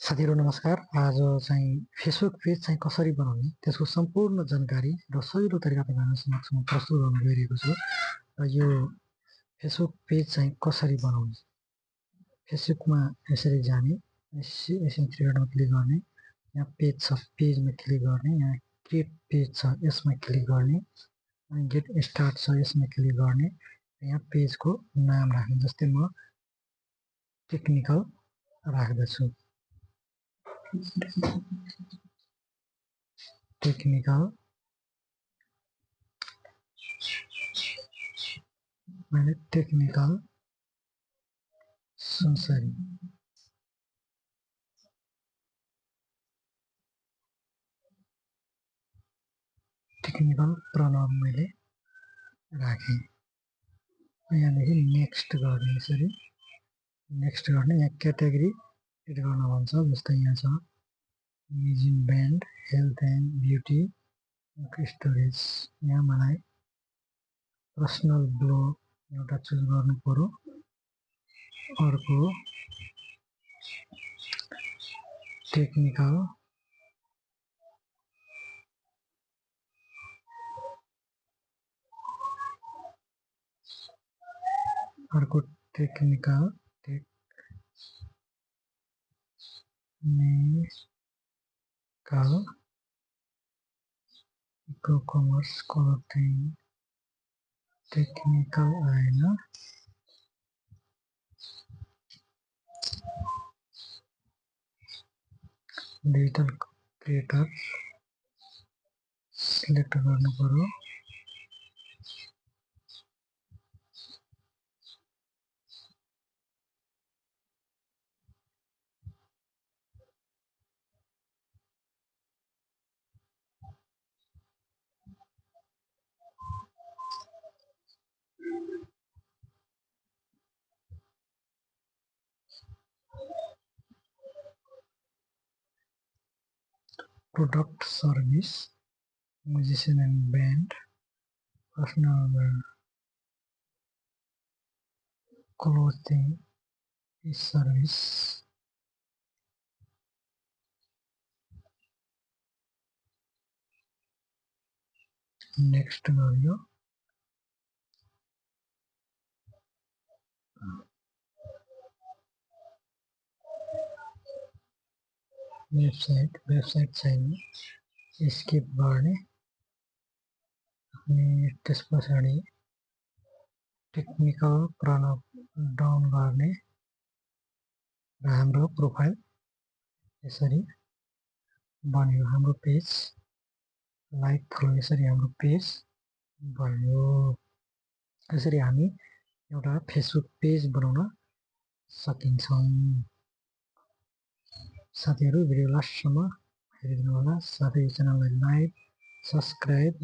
साथीहरु नमस्कार। आज चाहिँ फेसबुक पेज चाहिँ कसरी बनाउने त्यसको सम्पूर्ण जानकारी र सजिलो तरिका तपाईहरु समक्षमा प्रस्तुत गर्न गइरहेको छु। र यो फेसबुक पेज चाहिँ कसरी बनाउने, फेसबुकमा यसरी जाने, यसरी थ्री डटमा क्लिक गर्ने, यहाँ पेज छ पेजमा क्लिक गर्ने, यहाँ क्रिएट पेज छ यसमा क्लिक गर्ने, अनि गेट स्टार्ट छ यसमा क्लिक गर्ने, यहाँ पेजको नाम राख्ने, जस्तै म टेक्निकल राख्दछु। टेक्निकल मैले टेक्निकल सुनसरी टेक्निकल प्रणव मैले राखेँ। यहाँदेखि नेक्स्ट गर्ने, यसरी नेक्स्ट गर्ने। यहाँ क्याटेगोरी एड गर्न भन्छ, जस्तै यहाँ छ music band, health and beauty, storage. यहाँ मलाई पर्सनल ब्लग एउटा चुज गर्नु पर्यो। अर्को टेक्निकल, अर्को technical eco commerce clothing, technical आएन, डिजिटल क्रिएटर सिलेक्ट गर्नु पर्यो। Product service, musician and band, personal clothing service, next गरियो। वेबसाइट छैन, स्किप गर्ने। अनि त्यस पछाडि टेक्निकल प्रणव डाउन गर्ने र हाम्रो प्रोफाइल यसरी बन्यो। हाम्रो पेज लाइक थ्रो, यसरी हाम्रो पेज बन्यो। यसरी हामी एउटा फेसबुक पेज बनाउन सकिन्छौँ। साथीहरु भिडियो लास्टसम्म हेरिदिनु होला। साथै च्यानललाई लाइक, सब्स्क्राइब